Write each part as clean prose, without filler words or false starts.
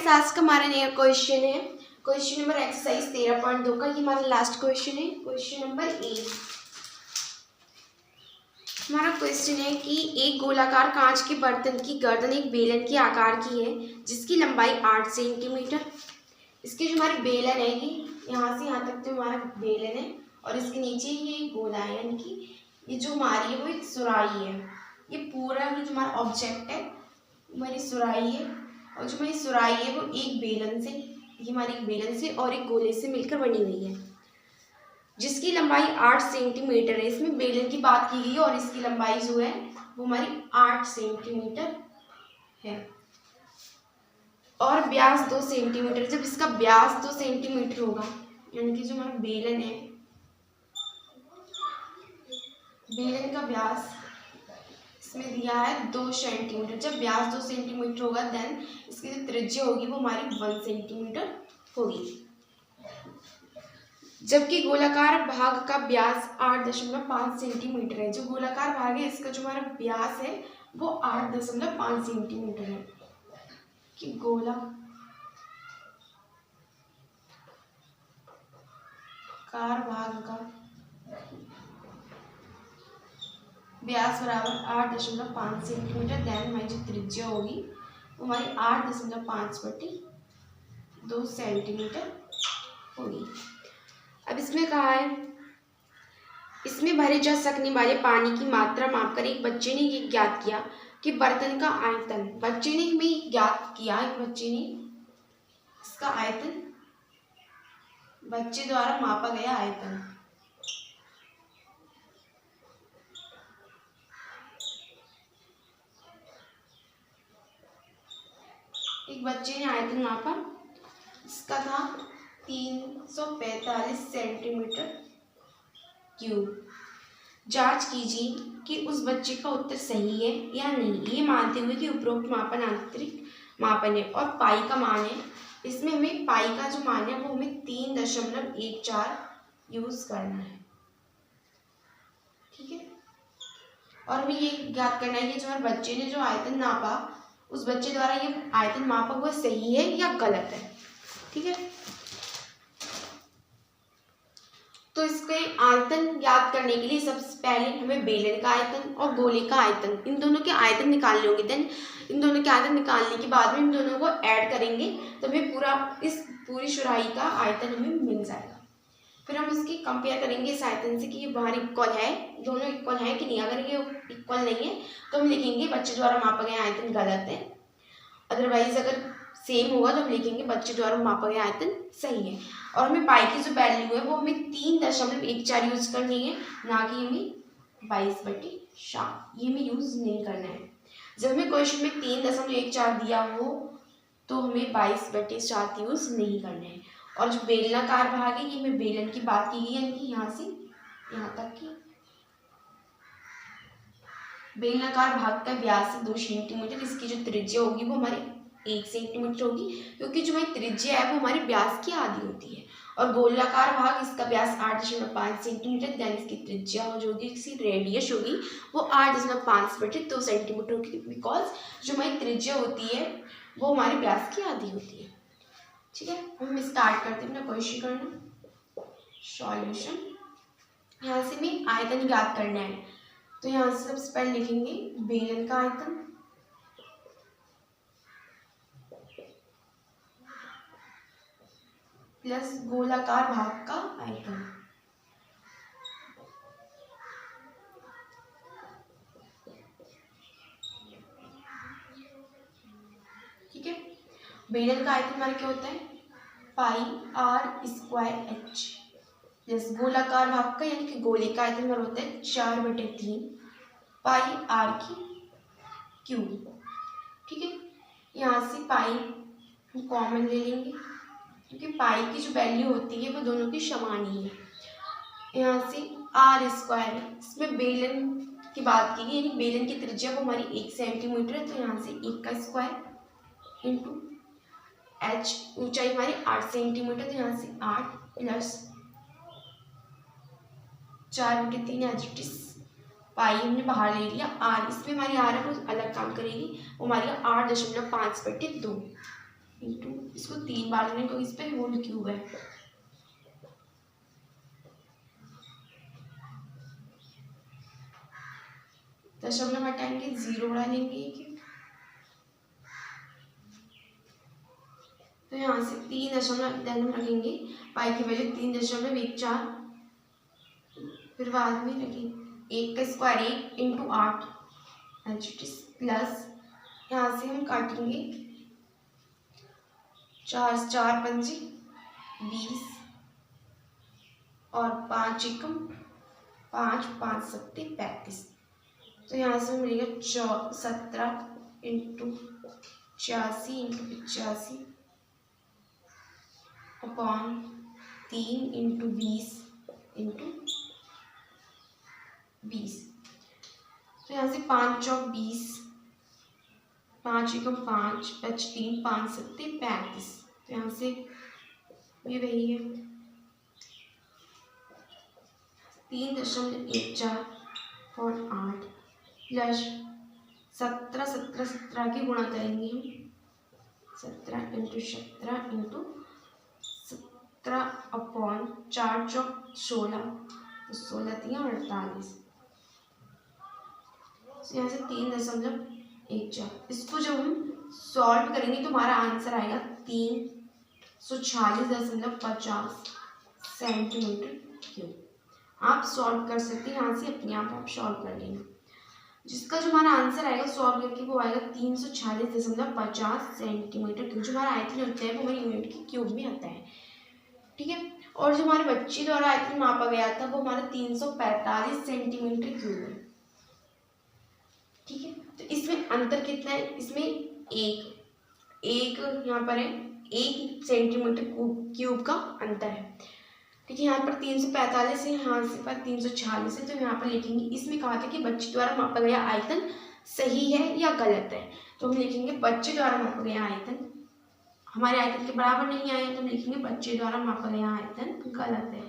Guys, आज का हमारा नया क्वेश्चन है क्वेश्चन नंबर एक्सरसाइज 13.2 का। ये हमारा लास्ट क्वेश्चन है, क्वेश्चन नंबर 8। हमारा क्वेश्चन है कि एक गोलाकार कांच के बर्तन की गर्दन एक बेलन के आकार की है जिसकी लंबाई 8 सेंटीमीटर। इसकी जो हमारी बेलन है ये यहाँ से यहाँ तक जो हमारा बेलन है और इसके नीचे ये गोला है, यानी कि ये जो हमारी है वो एक सुराही है। ये पूरा ही जो हमारा ऑब्जेक्ट है हमारी सुराही है, और जो हमारी सुराही है वो एक बेलन से, ये हमारी एक बेलन से और एक गोले से मिलकर बनी हुई है जिसकी लंबाई 8 सेंटीमीटर है। इसमें बेलन की बात की गई है और इसकी लंबाई जो है वो हमारी 8 सेंटीमीटर है और व्यास 2 सेंटीमीटर। जब इसका व्यास 2 सेंटीमीटर होगा, यानी कि जो हमारा बेलन है, बेलन का व्यास इसमें दिया है 2 सेंटीमीटर। जब व्यास 2 सेंटीमीटर होगा देन इसकी जो त्रिज्या होगी वो हमारी 1 सेंटीमीटर होगी। जबकि गोलाकार भाग का व्यास 8.5 सेंटीमीटर है। जो गोलाकार भाग है इसका जो हमारा व्यास है वो 8.5 सेंटीमीटर है। कि गोलाकार भाग का व्यास बराबर 8.5 सेंटीमीटर, देन हमारी जो त्रिज्या होगी वो हमारी 8.5/2 सेंटीमीटर होगी। अब इसमें कहा है, इसमें भरे जा सकने वाले पानी की मात्रा मापकर एक बच्चे ने ये ज्ञात किया कि बर्तन का आयतन, बच्चे ने हमें ज्ञात किया, एक बच्चे ने इसका आयतन, बच्चे द्वारा मापा गया आयतन, एक बच्चे ने आयतन मापा, इसका था 345 सेंटीमीटर क्यूब। जांच कीजिए कि उस बच्चे का उत्तर सही है या नहीं, ये मानते हुए कि उपरोक्त मापन आंतरिक मापन है और पाई का मान है। इसमें हमें पाई का जो मान है वो हमें 3.14 यूज करना है, ठीक है। और हमें ये ज्ञात करना है कि जो हमारे बच्चे ने जो आयतन नापा, उस बच्चे द्वारा ये आयतन मापा वो सही है या गलत है, ठीक है। तो इसके आयतन ज्ञात करने के लिए सबसे पहले हमें बेलन का आयतन और गोले का आयतन, इन दोनों के आयतन निकालने होंगे। देन इन दोनों के आयतन निकालने के बाद में इन दोनों को ऐड करेंगे तो हमें पूरी सुराही का आयतन हमें मिल जाएगा। फिर हम इसकी कंपेयर करेंगे इस आयतन से कि ये बाहर इक्वल है, दोनों इक्वल है कि नहीं। अगर ये इक्वल नहीं है तो हम लिखेंगे बच्चे द्वारा मापा गया आयतन गलत है, अदरवाइज अगर सेम होगा तो हम लिखेंगे बच्चे द्वारा मापा गया आयतन सही है। और हमें पाई की जो वैल्यू है वो हमें 3.14 यूज करनी है, ना कि हमें 22/7, ये हमें यूज नहीं करना है। जब हमें क्वेश्चन में 3.14 दिया हो तो हमें 22/7 यूज नहीं करना है। और जो बेलनाकार भाग है ये हमें बेलन की बात की गई, यानी कि यहाँ से यहाँ तक की बेलनाकार भाग का व्यास है 2 सेंटीमीटर। इसकी जो त्रिज्या होगी वो हमारी 1 सेंटीमीटर होगी, क्योंकि जो हमारी त्रिज्या है वो हमारे व्यास की आधी होती है। और गोलाकार भाग इसका व्यास 8.5 सेंटीमीटर, देन इसकी त्रिज्या जो होगी, इसकी रेडियस होगी वो 8.5/2 सेंटीमीटर होगी, बिकॉज जो हमारी त्रिज्या होती है वो हमारे व्यास की आधी होती है, ठीक है। हम स्टार्ट करते हैं अपना क्वेश्चन करना, सॉल्यूशन। यहाँ से हमें आयतन ज्ञात करना है, तो यहाँ से सबसे पहले लिखेंगे बेलन का आयतन प्लस गोलाकार भाग का आयतन, ठीक है। बेलन का आयतन हमारा क्या होता है, πr² h प्लस गोलाकार भाग का यानी कि गोले का आयतन हमारा होता है 4/3 πr³, ठीक है। यहाँ से पाई हम कॉमन ले लेंगे क्योंकि पाई की जो वैल्यू होती है वो दोनों की समान ही है। यहाँ से r², इसमें बेलन की बात की गई, यानी बेलन की त्रिज्या वो हमारी 1 सेंटीमीटर है, तो यहाँ से 1 का स्क्वायर इंटू h, ऊंचाई हमारी 8 सेंटीमीटर, तो यहाँ से 8 प्लस 4/3 पाई हमने बाहर ले लिया। आर इसमें हमारी आर है वो अलग काम करेगी, वो हमारी 8.5/2, इंटू, इसको 3 बार लेंगे क्योंकि इस पे होल क्यूब है। दशमलव हटाएंगे, 0 बढ़ा लेंगे एक, तो यहाँ से 3 दशमलव रखेंगे, पाई की वजह 3.14, फिर बाद में रखेंगे 1 का स्क्वायर 1 इंटू 8 प्लस, यहाँ से हम काटेंगे 4 4 पंजे 20 और 5 एकम 5 5 सत्ते 35, तो यहाँ से मिलेगा 17 into 86 into 85 upon 3 into 20 into 20, तो यहाँ से 5 चौक 20, 5 एकम 5 5 3 5 सत्ते 35, तो यहाँ से ये वही है 3.14 और 8 प्लस 17 की गुणा करेंगे हम, 17 इंटू 17 इंटू 17 अपॉन 4 चौक 16, तो 16 3 48, यहाँ से 3.14, इसको जब हम सॉल्व करेंगे तो हमारा आंसर आएगा 346.50 सेंटीमीटर क्यूब। आप सॉल्व कर सकते हैं, यहाँ से अपने आप सॉल्व कर लेना। जिसका जो हमारा आंसर आएगा सॉल्व करके वो आएगा 346.50 सेंटीमीटर क्यूब। जो हमारा आयतन होता है वो हमारी यूनिट के क्यूब में आता है, ठीक है। और जो हमारे बच्चे द्वारा आयतन मापा गया था वो हमारा 345 सेंटीमीटर क्यूब है, ठीक है। तो इसमें अंतर कितना है, इसमें एक यहाँ पर है 1 सेंटीमीटर क्यूब का अंतर है, ठीक है। यहाँ पर 345 है, यहाँ से पर 346 है, तो यहाँ पर लिखेंगे, इसमें कहा था कि बच्चे द्वारा मापा गया आयतन सही है या गलत है, तो हम लिखेंगे बच्चे द्वारा मापा गया आयतन हमारे आयतन के बराबर नहीं आया, तो हम लिखेंगे बच्चे द्वारा मापा गया आयतन गलत है,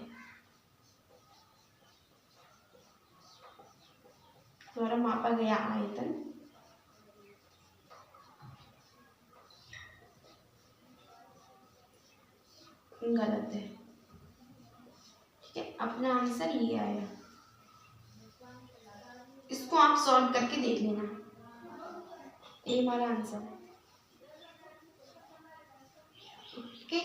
द्वारा मापा गया आयतन गलत है, ठीक है। अपना आंसर ये आया, इसको आप सॉल्व करके देख लेना, ये हमारा आंसर है, ठीक है।